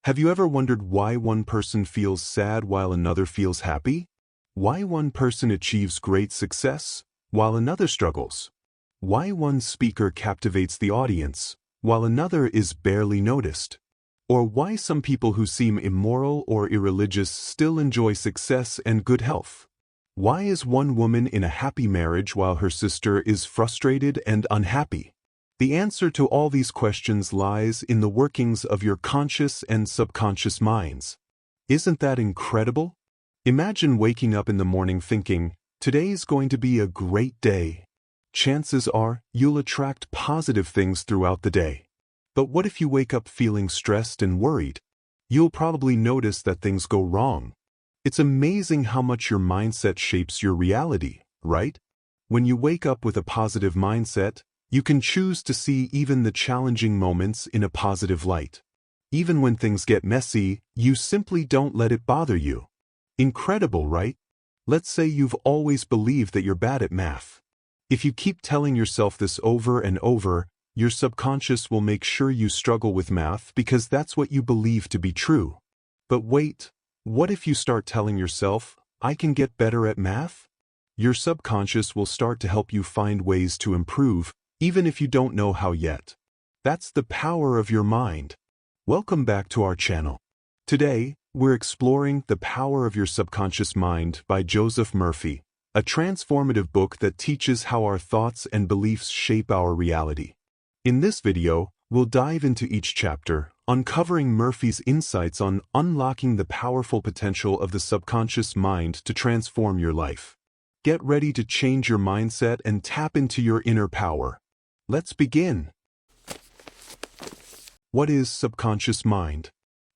Have you ever wondered why one person feels sad while another feels happy? Why one person achieves great success while another struggles? Why one speaker captivates the audience while another is barely noticed? Or why some people who seem immoral or irreligious still enjoy success and good health? Why is one woman in a happy marriage while her sister is frustrated and unhappy? The answer to all these questions lies in the workings of your conscious and subconscious minds. Isn't that incredible? Imagine waking up in the morning thinking, "Today's going to be a great day." Chances are, you'll attract positive things throughout the day. But what if you wake up feeling stressed and worried? You'll probably notice that things go wrong. It's amazing how much your mindset shapes your reality, right? When you wake up with a positive mindset, you can choose to see even the challenging moments in a positive light. Even when things get messy, you simply don't let it bother you. Incredible, right? Let's say you've always believed that you're bad at math. If you keep telling yourself this over and over, your subconscious will make sure you struggle with math because that's what you believe to be true. But wait, what if you start telling yourself, "I can get better at math"? Your subconscious will start to help you find ways to improve, even if you don't know how yet. That's the power of your mind. Welcome back to our channel. Today, we're exploring The Power of Your Subconscious Mind by Joseph Murphy, a transformative book that teaches how our thoughts and beliefs shape our reality. In this video, we'll dive into each chapter, uncovering Murphy's insights on unlocking the powerful potential of the subconscious mind to transform your life. Get ready to change your mindset and tap into your inner power. Let's begin. What is subconscious mind?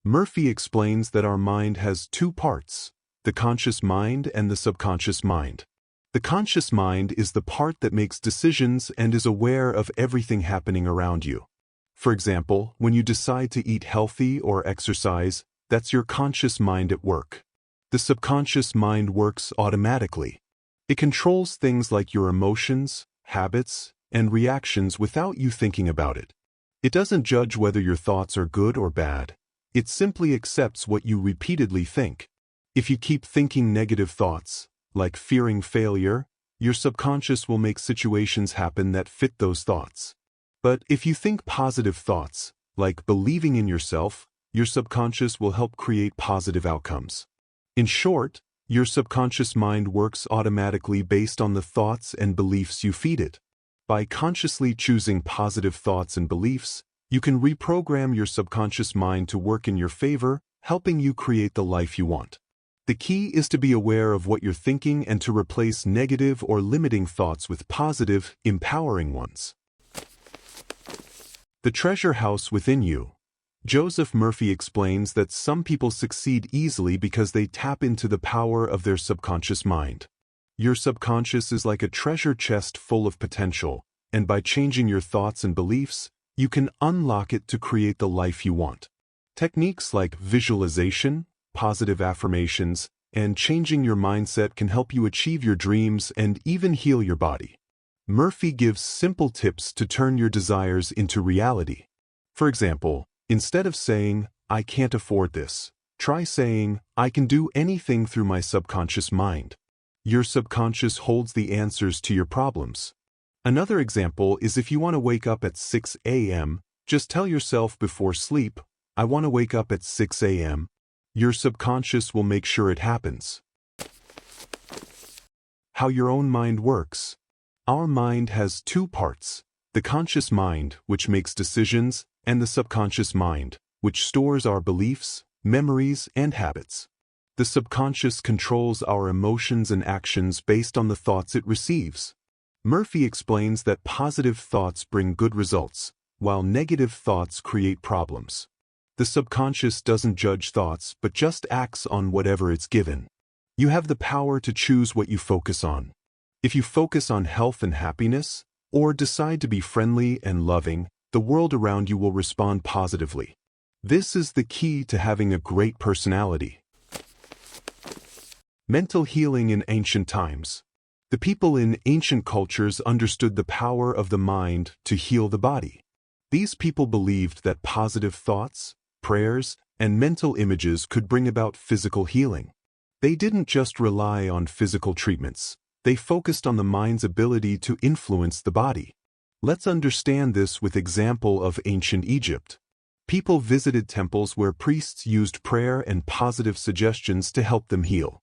Murphy explains that our mind has two parts, the conscious mind and the subconscious mind. The conscious mind is the part that makes decisions and is aware of everything happening around you. For example, when you decide to eat healthy or exercise, that's your conscious mind at work. The subconscious mind works automatically. It controls things like your emotions, habits, and reactions without you thinking about it. It doesn't judge whether your thoughts are good or bad. It simply accepts what you repeatedly think. If you keep thinking negative thoughts, like fearing failure, your subconscious will make situations happen that fit those thoughts. But if you think positive thoughts, like believing in yourself, your subconscious will help create positive outcomes. In short, your subconscious mind works automatically based on the thoughts and beliefs you feed it. By consciously choosing positive thoughts and beliefs, you can reprogram your subconscious mind to work in your favor, helping you create the life you want. The key is to be aware of what you're thinking and to replace negative or limiting thoughts with positive, empowering ones. The treasure house within you. Joseph Murphy explains that some people succeed easily because they tap into the power of their subconscious mind. Your subconscious is like a treasure chest full of potential, and by changing your thoughts and beliefs, you can unlock it to create the life you want. Techniques like visualization, positive affirmations, and changing your mindset can help you achieve your dreams and even heal your body. Murphy gives simple tips to turn your desires into reality. For example, instead of saying, "I can't afford this," try saying, "I can do anything through my subconscious mind." Your subconscious holds the answers to your problems. Another example is if you want to wake up at 6 a.m., just tell yourself before sleep, "I want to wake up at 6 a.m." Your subconscious will make sure it happens. How your own mind works. Our mind has two parts, the conscious mind, which makes decisions, and the subconscious mind, which stores our beliefs, memories, and habits. The subconscious controls our emotions and actions based on the thoughts it receives. Murphy explains that positive thoughts bring good results, while negative thoughts create problems. The subconscious doesn't judge thoughts but just acts on whatever it's given. You have the power to choose what you focus on. If you focus on health and happiness, or decide to be friendly and loving, the world around you will respond positively. This is the key to having a great personality. Mental healing in ancient times. The people in ancient cultures understood the power of the mind to heal the body. These people believed that positive thoughts, prayers, and mental images could bring about physical healing. They didn't just rely on physical treatments. They focused on the mind's ability to influence the body. Let's understand this with example of ancient Egypt. People visited temples where priests used prayer and positive suggestions to help them heal.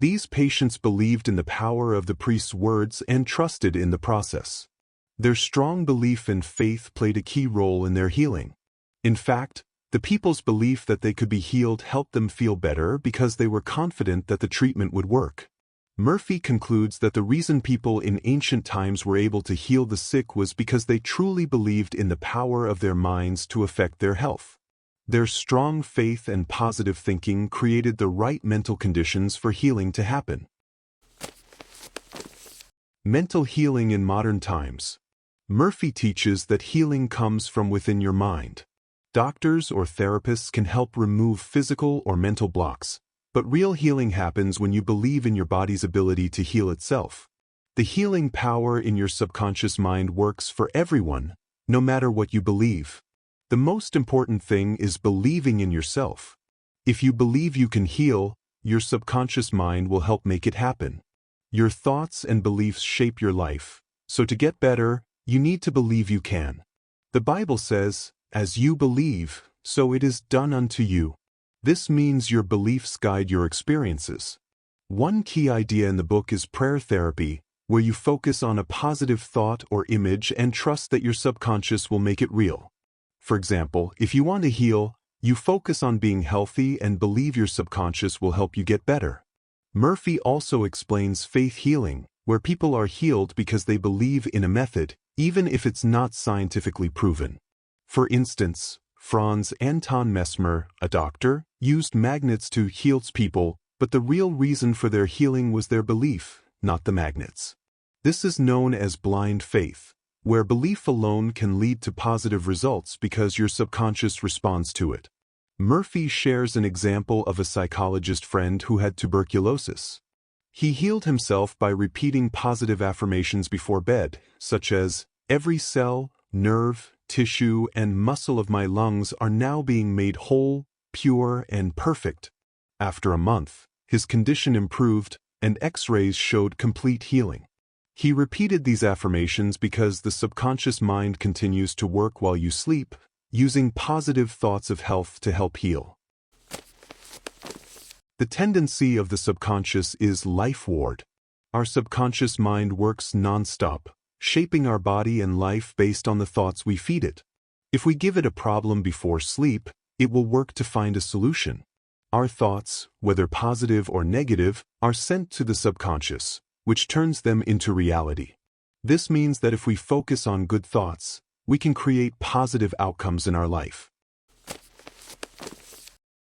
These patients believed in the power of the priest's words and trusted in the process. Their strong belief and faith played a key role in their healing. In fact, the people's belief that they could be healed helped them feel better because they were confident that the treatment would work. Murphy concludes that the reason people in ancient times were able to heal the sick was because they truly believed in the power of their minds to affect their health. Their strong faith and positive thinking created the right mental conditions for healing to happen. Mental healing in modern times. Murphy teaches that healing comes from within your mind. Doctors or therapists can help remove physical or mental blocks, but real healing happens when you believe in your body's ability to heal itself. The healing power in your subconscious mind works for everyone, no matter what you believe. The most important thing is believing in yourself. If you believe you can heal, your subconscious mind will help make it happen. Your thoughts and beliefs shape your life, so to get better, you need to believe you can. The Bible says, "As you believe, so it is done unto you." This means your beliefs guide your experiences. One key idea in the book is prayer therapy, where you focus on a positive thought or image and trust that your subconscious will make it real. For example, if you want to heal, you focus on being healthy and believe your subconscious will help you get better. Murphy also explains faith healing, where people are healed because they believe in a method, even if it's not scientifically proven. For instance, Franz Anton Mesmer, a doctor, used magnets to heal people, but the real reason for their healing was their belief, not the magnets. This is known as blind faith, where belief alone can lead to positive results because your subconscious responds to it. Murphy shares an example of a psychologist friend who had tuberculosis. He healed himself by repeating positive affirmations before bed, such as, "Every cell, nerve, tissue, and muscle of my lungs are now being made whole, pure, and perfect." After a month, his condition improved, and X-rays showed complete healing. He repeated these affirmations because the subconscious mind continues to work while you sleep, using positive thoughts of health to help heal. The tendency of the subconscious is Lifeward. Our subconscious mind works non-stop, shaping our body and life based on the thoughts we feed it. If we give it a problem before sleep, it will work to find a solution. Our thoughts, whether positive or negative, are sent to the subconscious, which turns them into reality. This means that if we focus on good thoughts, we can create positive outcomes in our life.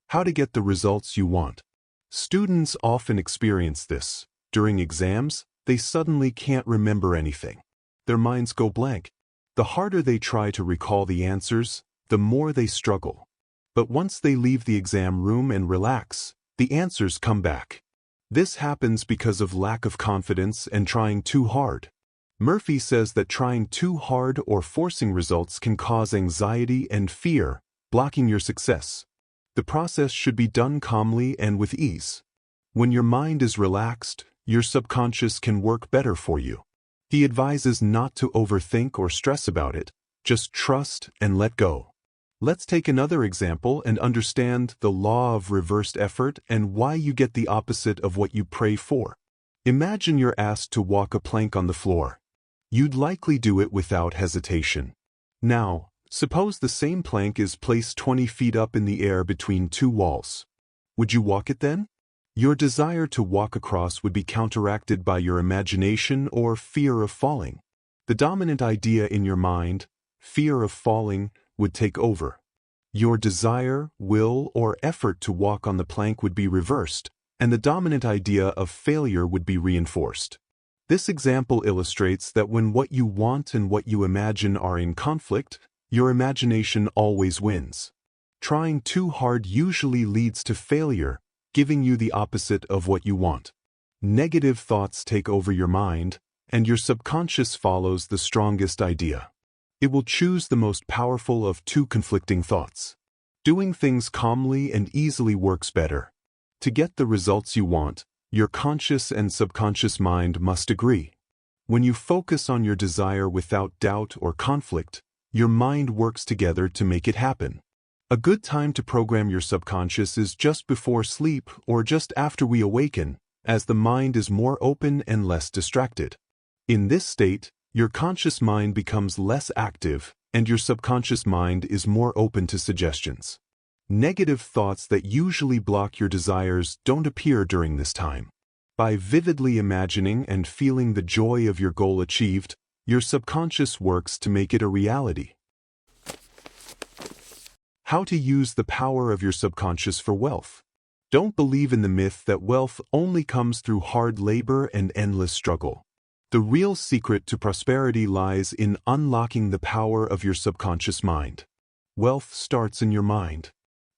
How to get the results you want. Students often experience this. During exams, they suddenly can't remember anything. Their minds go blank. The harder they try to recall the answers, the more they struggle. But once they leave the exam room and relax, the answers come back. This happens because of lack of confidence and trying too hard. Murphy says that trying too hard or forcing results can cause anxiety and fear, blocking your success. The process should be done calmly and with ease. When your mind is relaxed, your subconscious can work better for you. He advises not to overthink or stress about it, just trust and let go. Let's take another example and understand the law of reversed effort and why you get the opposite of what you pray for. Imagine you're asked to walk a plank on the floor. You'd likely do it without hesitation. Now, suppose the same plank is placed 20 feet up in the air between two walls. Would you walk it then? Your desire to walk across would be counteracted by your imagination or fear of falling. The dominant idea in your mind, fear of falling, would take over. Your desire, will, or effort to walk on the plank would be reversed, and the dominant idea of failure would be reinforced. This example illustrates that when what you want and what you imagine are in conflict, your imagination always wins. Trying too hard usually leads to failure, giving you the opposite of what you want. Negative thoughts take over your mind, and your subconscious follows the strongest idea. It will choose the most powerful of two conflicting thoughts. Doing things calmly and easily works better. To get the results you want, your conscious and subconscious mind must agree. When you focus on your desire without doubt or conflict, your mind works together to make it happen. A good time to program your subconscious is just before sleep or just after we awaken, as the mind is more open and less distracted. In this state, your conscious mind becomes less active, and your subconscious mind is more open to suggestions. Negative thoughts that usually block your desires don't appear during this time. By vividly imagining and feeling the joy of your goal achieved, your subconscious works to make it a reality. How to use the power of your subconscious for wealth. Don't believe in the myth that wealth only comes through hard labor and endless struggle. The real secret to prosperity lies in unlocking the power of your subconscious mind. Wealth starts in your mind.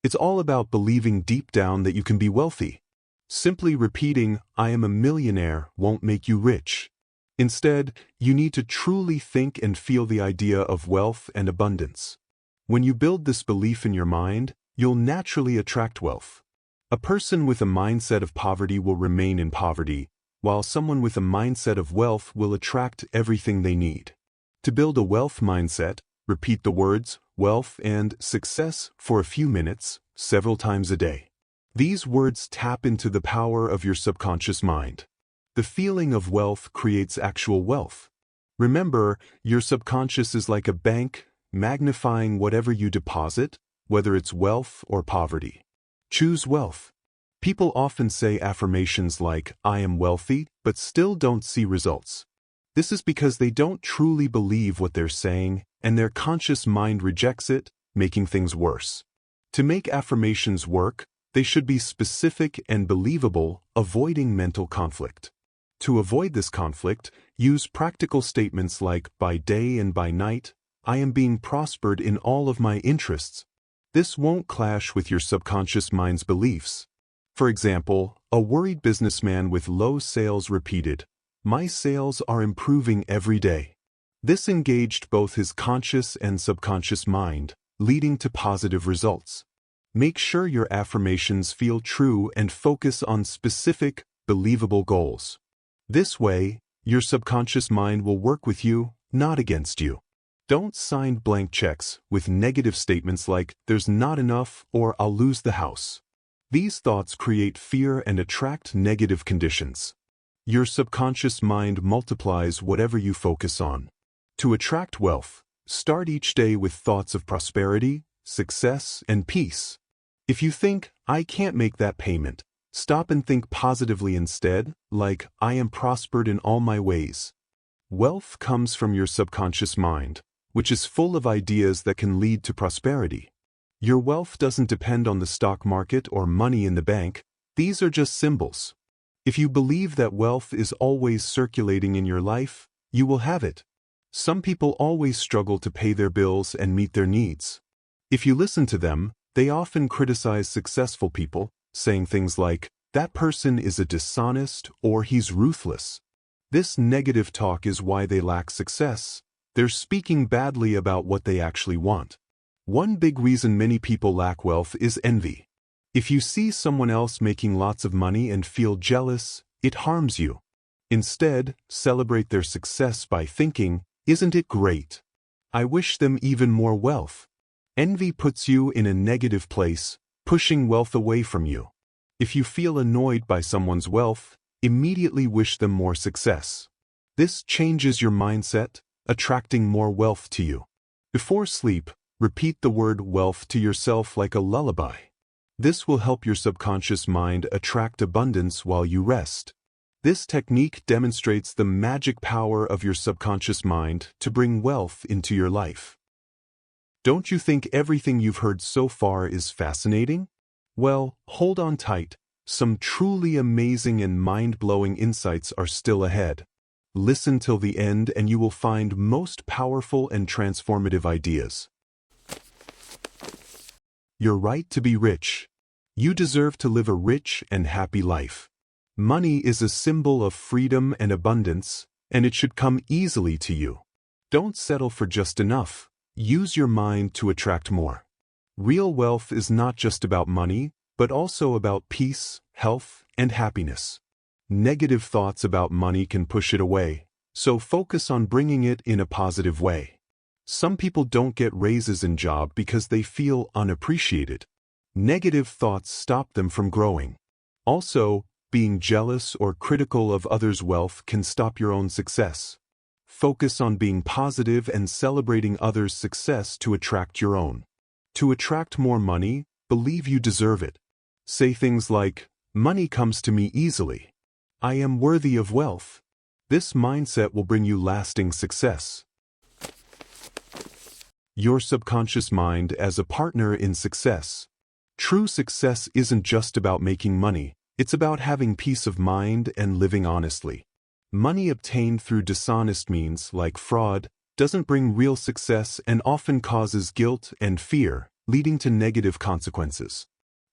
It's all about believing deep down that you can be wealthy. Simply repeating, "I am a millionaire," won't make you rich. Instead, you need to truly think and feel the idea of wealth and abundance. When you build this belief in your mind, you'll naturally attract wealth. A person with a mindset of poverty will remain in poverty, while someone with a mindset of wealth will attract everything they need. To build a wealth mindset, repeat the words wealth and success for a few minutes, several times a day. These words tap into the power of your subconscious mind. The feeling of wealth creates actual wealth. Remember, your subconscious is like a bank, magnifying whatever you deposit, whether it's wealth or poverty. Choose wealth. People often say affirmations like, "I am wealthy," but still don't see results. This is because they don't truly believe what they're saying, and their conscious mind rejects it, making things worse. To make affirmations work, they should be specific and believable, avoiding mental conflict. To avoid this conflict, use practical statements like, "By day and by night, I am being prospered in all of my interests." This won't clash with your subconscious mind's beliefs. For example, a worried businessman with low sales repeated, "My sales are improving every day." This engaged both his conscious and subconscious mind, leading to positive results. Make sure your affirmations feel true and focus on specific, believable goals. This way, your subconscious mind will work with you, not against you. Don't sign blank checks with negative statements like, "There's not enough," or "I'll lose the house." These thoughts create fear and attract negative conditions. Your subconscious mind multiplies whatever you focus on. To attract wealth, start each day with thoughts of prosperity, success, and peace. If you think, "I can't make that payment," stop and think positively instead, like, "I am prospered in all my ways." Wealth comes from your subconscious mind, which is full of ideas that can lead to prosperity. Your wealth doesn't depend on the stock market or money in the bank. These are just symbols. If you believe that wealth is always circulating in your life, you will have it. Some people always struggle to pay their bills and meet their needs. If you listen to them, they often criticize successful people, saying things like, "That person is a dishonest," or "He's ruthless." This negative talk is why they lack success. They're speaking badly about what they actually want. One big reason many people lack wealth is envy. If you see someone else making lots of money and feel jealous, it harms you. Instead, celebrate their success by thinking, "Isn't it great? I wish them even more wealth." Envy puts you in a negative place, pushing wealth away from you. If you feel annoyed by someone's wealth, immediately wish them more success. This changes your mindset, attracting more wealth to you. Before sleep, repeat the word wealth to yourself like a lullaby. This will help your subconscious mind attract abundance while you rest. This technique demonstrates the magic power of your subconscious mind to bring wealth into your life. Don't you think everything you've heard so far is fascinating? Well, hold on tight. Some truly amazing and mind-blowing insights are still ahead. Listen till the end and you will find most powerful and transformative ideas. Your right to be rich. You deserve to live a rich and happy life. Money is a symbol of freedom and abundance, and it should come easily to you. Don't settle for just enough. Use your mind to attract more. Real wealth is not just about money, but also about peace, health, and happiness. Negative thoughts about money can push it away, so focus on bringing it in a positive way. Some people don't get raises in job because they feel unappreciated. Negative thoughts stop them from growing. Also, being jealous or critical of others' wealth can stop your own success. Focus on being positive and celebrating others' success to attract your own. To attract more money, believe you deserve it. Say things like, "Money comes to me easily. I am worthy of wealth." This mindset will bring you lasting success. Your subconscious mind as a partner in success. True success isn't just about making money, it's about having peace of mind and living honestly. Money obtained through dishonest means, like fraud, doesn't bring real success and often causes guilt and fear, leading to negative consequences.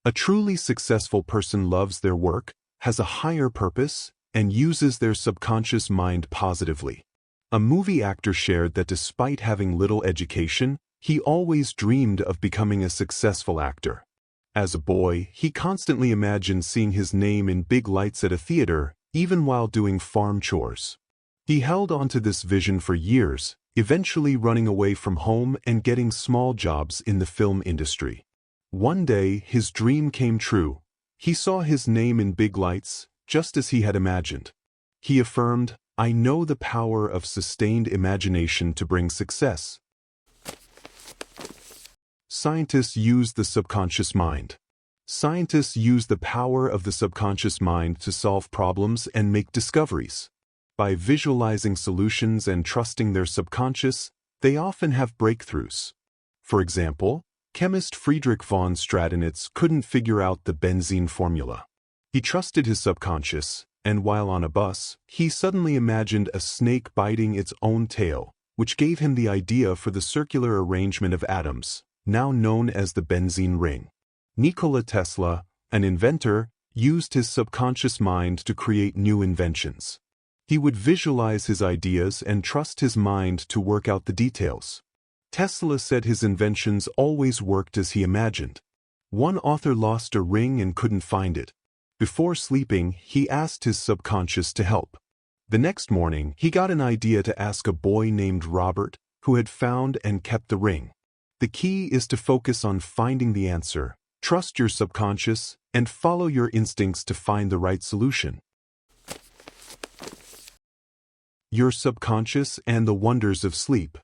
A truly successful person loves their work, has a higher purpose, and uses their subconscious mind positively. A movie actor shared that despite having little education, he always dreamed of becoming a successful actor. As a boy, he constantly imagined seeing his name in big lights at a theater, even while doing farm chores. He held on to this vision for years, eventually running away from home and getting small jobs in the film industry. One day, his dream came true. He saw his name in big lights, just as he had imagined. He affirmed, "I know the power of sustained imagination to bring success." Scientists use the subconscious mind. Scientists use the power of the subconscious mind to solve problems and make discoveries. By visualizing solutions and trusting their subconscious, they often have breakthroughs. For example, chemist Friedrich von Stradonitz couldn't figure out the benzene formula. He trusted his subconscious, and while on a bus, he suddenly imagined a snake biting its own tail, which gave him the idea for the circular arrangement of atoms, now known as the benzene ring. Nikola Tesla, an inventor, used his subconscious mind to create new inventions. He would visualize his ideas and trust his mind to work out the details. Tesla said his inventions always worked as he imagined. One author lost a ring and couldn't find it. Before sleeping, he asked his subconscious to help. The next morning, he got an idea to ask a boy named Robert, who had found and kept the ring. The key is to focus on finding the answer, trust your subconscious, and follow your instincts to find the right solution. Your subconscious and the wonders of sleep.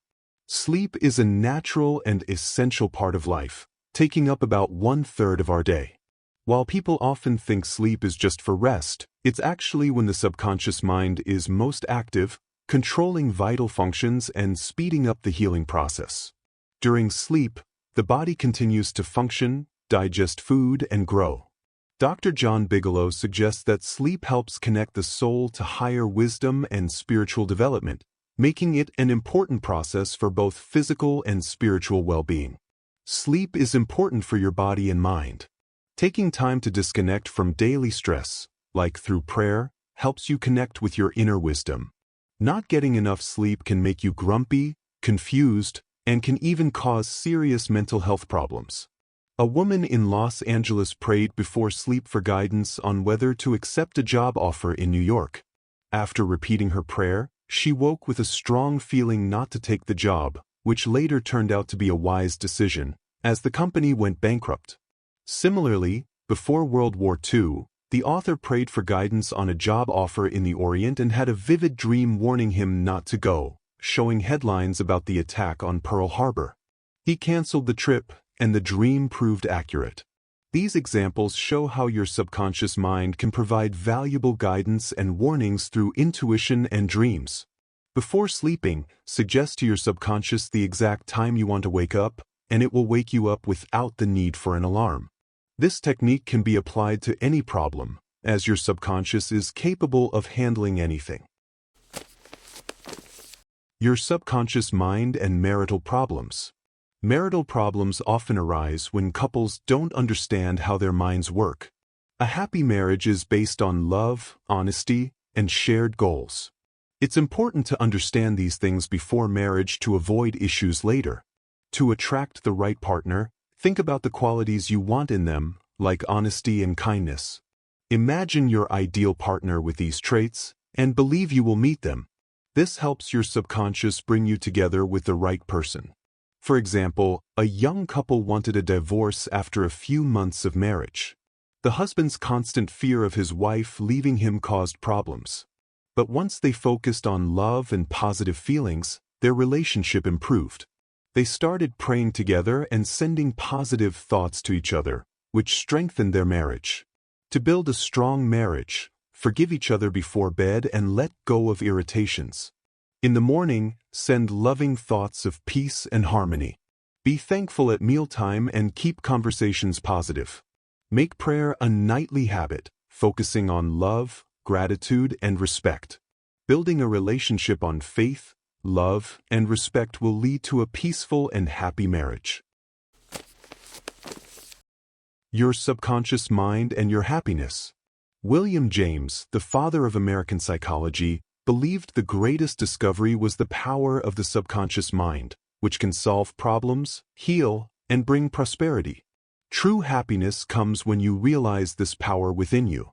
Sleep is a natural and essential part of life, taking up about 1/3 of our day. While people often think sleep is just for rest, it's actually when the subconscious mind is most active, controlling vital functions and speeding up the healing process. During sleep, the body continues to function, digest food, and grow. Dr. John Bigelow suggests that sleep helps connect the soul to higher wisdom and spiritual development, making it an important process for both physical and spiritual well-being. Sleep is important for your body and mind. Taking time to disconnect from daily stress, like through prayer, helps you connect with your inner wisdom. Not getting enough sleep can make you grumpy, confused, and can even cause serious mental health problems. A woman in Los Angeles prayed before sleep for guidance on whether to accept a job offer in New York. After repeating her prayer, she woke with a strong feeling not to take the job, which later turned out to be a wise decision, as the company went bankrupt. Similarly, before World War II, the author prayed for guidance on a job offer in the Orient and had a vivid dream warning him not to go, showing headlines about the attack on Pearl Harbor. He canceled the trip, and the dream proved accurate. These examples show how your subconscious mind can provide valuable guidance and warnings through intuition and dreams. Before sleeping, suggest to your subconscious the exact time you want to wake up, and it will wake you up without the need for an alarm. This technique can be applied to any problem, as your subconscious is capable of handling anything. Your subconscious mind and marital problems. Marital problems often arise when couples don't understand how their minds work. A happy marriage is based on love, honesty, and shared goals. It's important to understand these things before marriage to avoid issues later. To attract the right partner, Think about the qualities you want in them, like honesty and kindness. Imagine your ideal partner with these traits, and believe you will meet them. This helps your subconscious bring you together with the right person. For example, a young couple wanted a divorce after a few months of marriage. The husband's constant fear of his wife leaving him caused problems. But once they focused on love and positive feelings, their relationship improved. They started praying together and sending positive thoughts to each other, which strengthened their marriage. To build a strong marriage, forgive each other before bed and let go of irritations. In the morning, send loving thoughts of peace and harmony. Be thankful at mealtime and keep conversations positive. Make prayer a nightly habit, focusing on love, gratitude, and respect. Building a relationship on faith, love, and respect will lead to a peaceful and happy marriage. Your subconscious mind and your happiness. William James, the father of American psychology, believed the greatest discovery was the power of the subconscious mind, which can solve problems, heal, and bring prosperity. True happiness comes when you realize this power within you.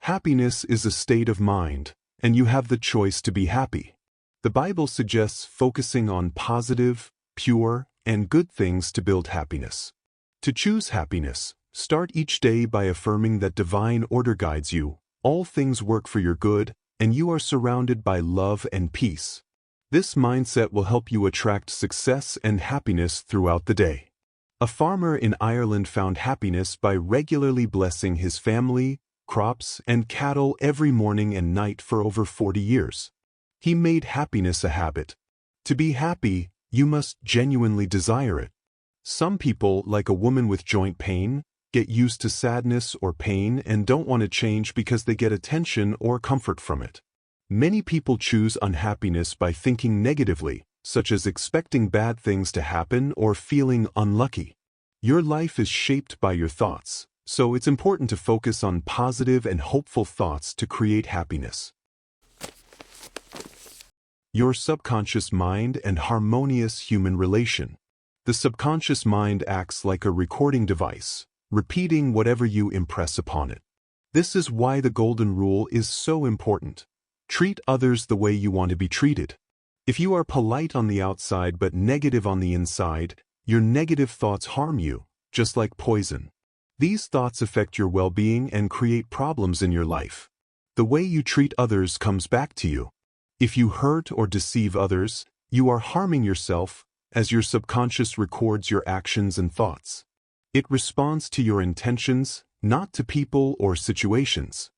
Happiness is a state of mind, and you have the choice to be happy. The Bible suggests focusing on positive, pure, and good things to build happiness. To choose happiness, start each day by affirming that divine order guides you, all things work for your good, and you are surrounded by love and peace. This mindset will help you attract success and happiness throughout the day. A farmer in Ireland found happiness by regularly blessing his family, crops, and cattle every morning and night for over 40 years. He made happiness a habit. To be happy, you must genuinely desire it. Some people, like a woman with joint pain, get used to sadness or pain and don't want to change because they get attention or comfort from it. Many people choose unhappiness by thinking negatively, such as expecting bad things to happen or feeling unlucky. Your life is shaped by your thoughts, so it's important to focus on positive and hopeful thoughts to create happiness. Your subconscious mind and harmonious human relation. The subconscious mind acts like a recording device, repeating whatever you impress upon it. This is why the golden rule is so important. Treat others the way you want to be treated. If you are polite on the outside but negative on the inside, your negative thoughts harm you, just like poison. These thoughts affect your well-being and create problems in your life. The way you treat others comes back to you. If you hurt or deceive others, you are harming yourself, as your subconscious records your actions and thoughts. It responds to your intentions, not to people or situations.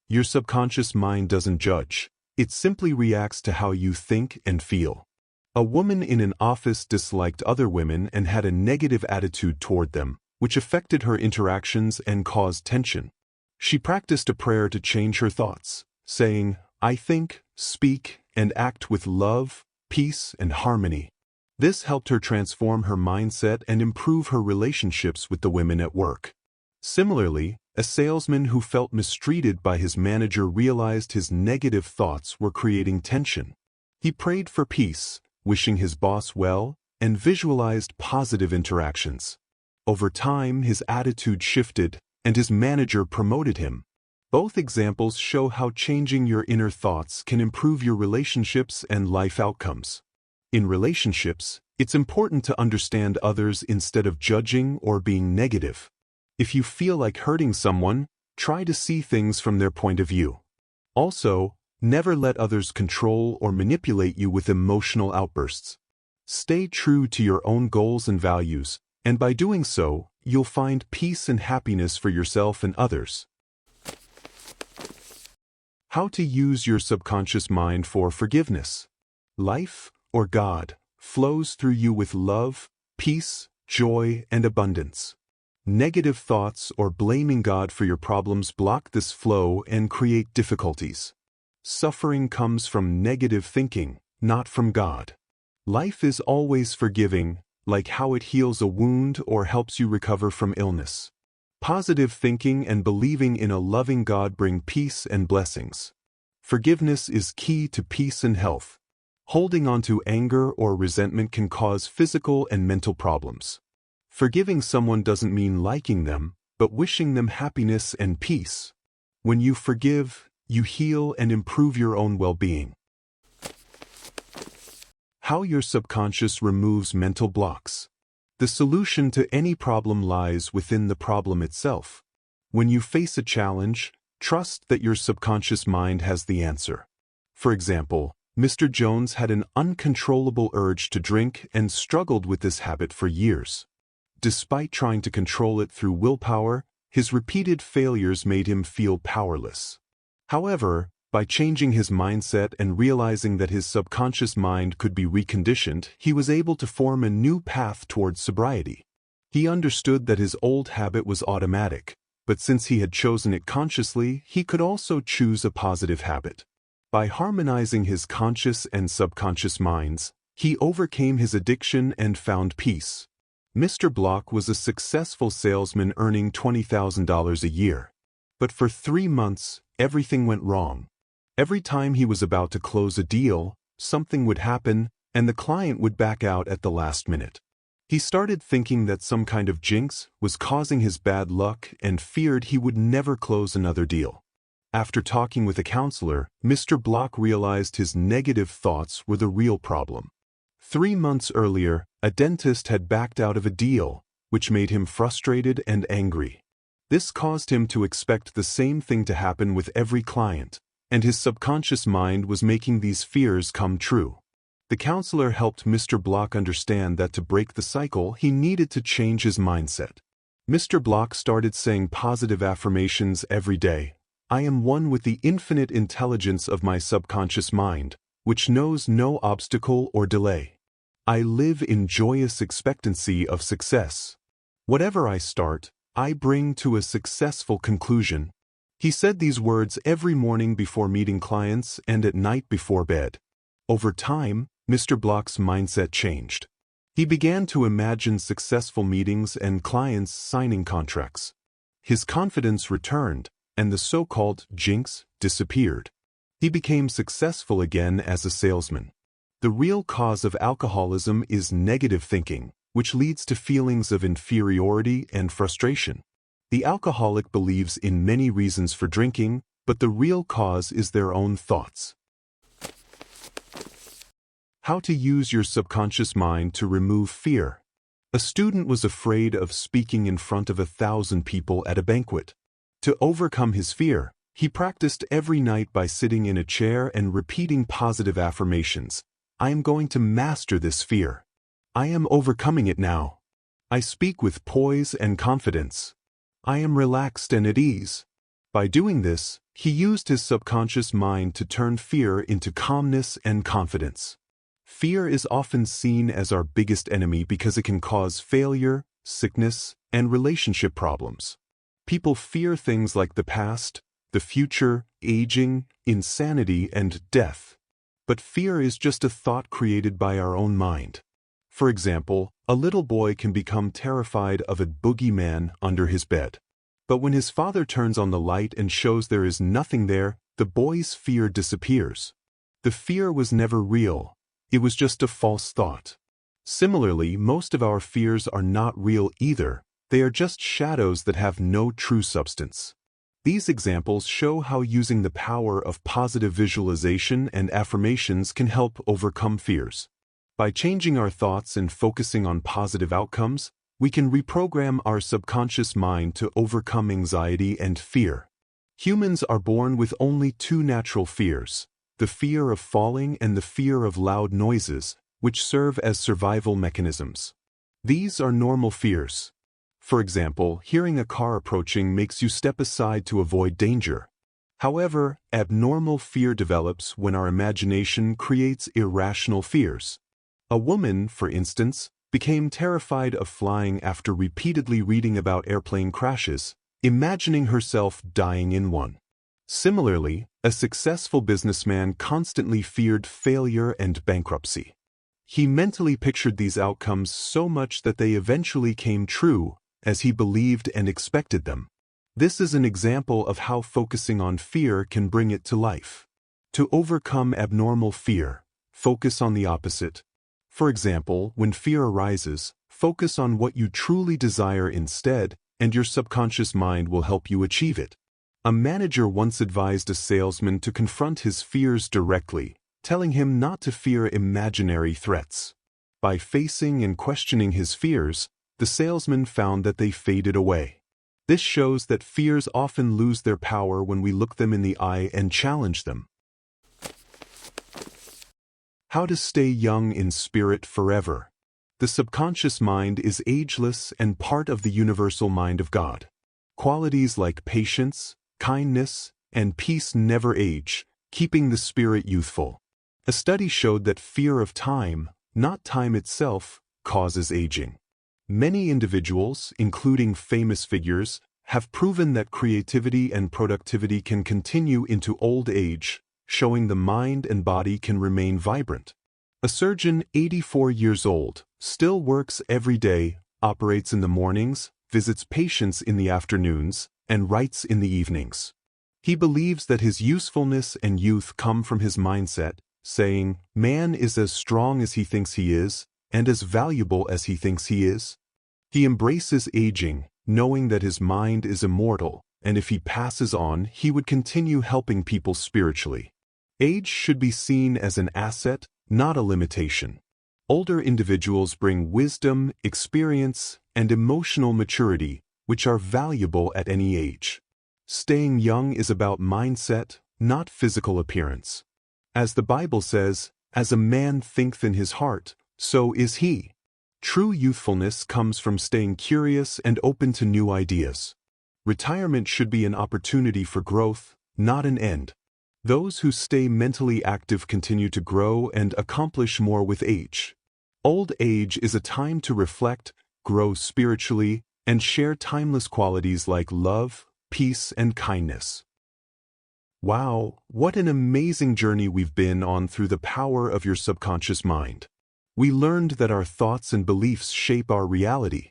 Your subconscious mind doesn't judge. It simply reacts to how you think and feel. A woman in an office disliked other women and had a negative attitude toward them, which affected her interactions and caused tension. She practiced a prayer to change her thoughts, saying, "I think, speak, and act with love, peace, and harmony." This helped her transform her mindset and improve her relationships with the women at work. Similarly, a salesman who felt mistreated by his manager realized his negative thoughts were creating tension. He prayed for peace, wishing his boss well, and visualized positive interactions. Over time, his attitude shifted, and his manager promoted him. Both examples show how changing your inner thoughts can improve your relationships and life outcomes. In relationships, it's important to understand others instead of judging or being negative. If you feel like hurting someone, try to see things from their point of view. Also, never let others control or manipulate you with emotional outbursts. Stay true to your own goals and values, and by doing so, you'll find peace and happiness for yourself and others. How to use your subconscious mind for forgiveness. Life, or God, flows through you with love, peace, joy, and abundance. Negative thoughts or blaming God for your problems block this flow and create difficulties. Suffering comes from negative thinking, not from God. Life is always forgiving, like how it heals a wound or helps you recover from illness. Positive thinking and believing in a loving God bring peace and blessings. Forgiveness is key to peace and health. Holding on to anger or resentment can cause physical and mental problems. Forgiving someone doesn't mean liking them, but wishing them happiness and peace. When you forgive, you heal and improve your own well-being. How your subconscious removes mental blocks. The solution to any problem lies within the problem itself. When you face a challenge, trust that your subconscious mind has the answer. For example, Mr. Jones had an uncontrollable urge to drink and struggled with this habit for years. Despite trying to control it through willpower, his repeated failures made him feel powerless. However, by changing his mindset and realizing that his subconscious mind could be reconditioned, he was able to form a new path towards sobriety. He understood that his old habit was automatic, but since he had chosen it consciously, he could also choose a positive habit. By harmonizing his conscious and subconscious minds, he overcame his addiction and found peace. Mr. Block was a successful salesman earning $20,000 a year. But for 3 months, everything went wrong. Every time he was about to close a deal, something would happen, and the client would back out at the last minute. He started thinking that some kind of jinx was causing his bad luck and feared he would never close another deal. After talking with a counselor, Mr. Block realized his negative thoughts were the real problem. 3 months earlier, a dentist had backed out of a deal, which made him frustrated and angry. This caused him to expect the same thing to happen with every client, and his subconscious mind was making these fears come true. The counselor helped Mr. Block understand that to break the cycle, he needed to change his mindset. Mr. Block started saying positive affirmations every day. I am one with the infinite intelligence of my subconscious mind, which knows no obstacle or delay. I live in joyous expectancy of success. Whatever I start, I bring to a successful conclusion. He said these words every morning before meeting clients and at night before bed. Over time, Mr. Block's mindset changed. He began to imagine successful meetings and clients signing contracts. His confidence returned, and the so-called jinx disappeared. He became successful again as a salesman. The real cause of alcoholism is negative thinking, which leads to feelings of inferiority and frustration. The alcoholic believes in many reasons for drinking, but the real cause is their own thoughts. How to use your subconscious mind to remove fear. A student was afraid of speaking in front of 1,000 people at a banquet. To overcome his fear, he practiced every night by sitting in a chair and repeating positive affirmations. I am going to master this fear. I am overcoming it now. I speak with poise and confidence. I am relaxed and at ease. By doing this, he used his subconscious mind to turn fear into calmness and confidence. Fear is often seen as our biggest enemy because it can cause failure, sickness, and relationship problems. People fear things like the past, the future, aging, insanity, and death. But fear is just a thought created by our own mind. For example, a little boy can become terrified of a boogeyman under his bed. But when his father turns on the light and shows there is nothing there, the boy's fear disappears. The fear was never real. It was just a false thought. Similarly, most of our fears are not real either. They are just shadows that have no true substance. These examples show how using the power of positive visualization and affirmations can help overcome fears. By changing our thoughts and focusing on positive outcomes, we can reprogram our subconscious mind to overcome anxiety and fear. Humans are born with only 2 natural fears, the fear of falling and the fear of loud noises, which serve as survival mechanisms. These are normal fears. For example, hearing a car approaching makes you step aside to avoid danger. However, abnormal fear develops when our imagination creates irrational fears. A woman, for instance, became terrified of flying after repeatedly reading about airplane crashes, imagining herself dying in one. Similarly, a successful businessman constantly feared failure and bankruptcy. He mentally pictured these outcomes so much that they eventually came true, as he believed and expected them. This is an example of how focusing on fear can bring it to life. To overcome abnormal fear, focus on the opposite. For example, when fear arises, Focus on what you truly desire instead, and your subconscious mind will help you achieve it. A manager once advised a salesman to confront his fears directly, telling him not to fear imaginary threats. By facing and questioning his fears, the salesman found that they faded away. This shows that fears often lose their power when we look them in the eye and challenge them. How to stay young in spirit forever. The subconscious mind is ageless and part of the universal mind of God. Qualities like patience, kindness, and peace never age, keeping the spirit youthful. A study showed that fear of time, not time itself, causes aging. Many individuals, including famous figures, have proven that creativity and productivity can continue into old age, showing the mind and body can remain vibrant. A surgeon, 84 years old, still works every day, operates in the mornings, visits patients in the afternoons, and writes in the evenings. He believes that his usefulness and youth come from his mindset, saying, "Man is as strong as he thinks he is, and as valuable as he thinks he is." He embraces aging, knowing that his mind is immortal, and if he passes on, he would continue helping people spiritually. Age should be seen as an asset, not a limitation. Older individuals bring wisdom, experience, and emotional maturity, which are valuable at any age. Staying young is about mindset, not physical appearance. As the Bible says, "As a man thinketh in his heart, so is he." True youthfulness comes from staying curious and open to new ideas. Retirement should be an opportunity for growth, not an end. Those who stay mentally active continue to grow and accomplish more with age. Old age is a time to reflect, grow spiritually, and share timeless qualities like love, peace, and kindness. Wow, what an amazing journey we've been on through the power of your subconscious mind. We learned that our thoughts and beliefs shape our reality.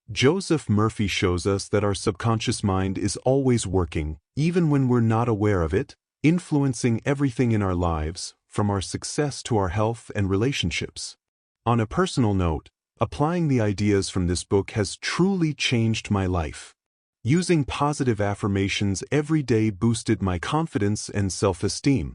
Joseph Murphy shows us that our subconscious mind is always working, even when we're not aware of it, influencing everything in our lives, from our success to our health and relationships. On a personal note, applying the ideas from this book has truly changed my life. Using positive affirmations every day boosted my confidence and self-esteem.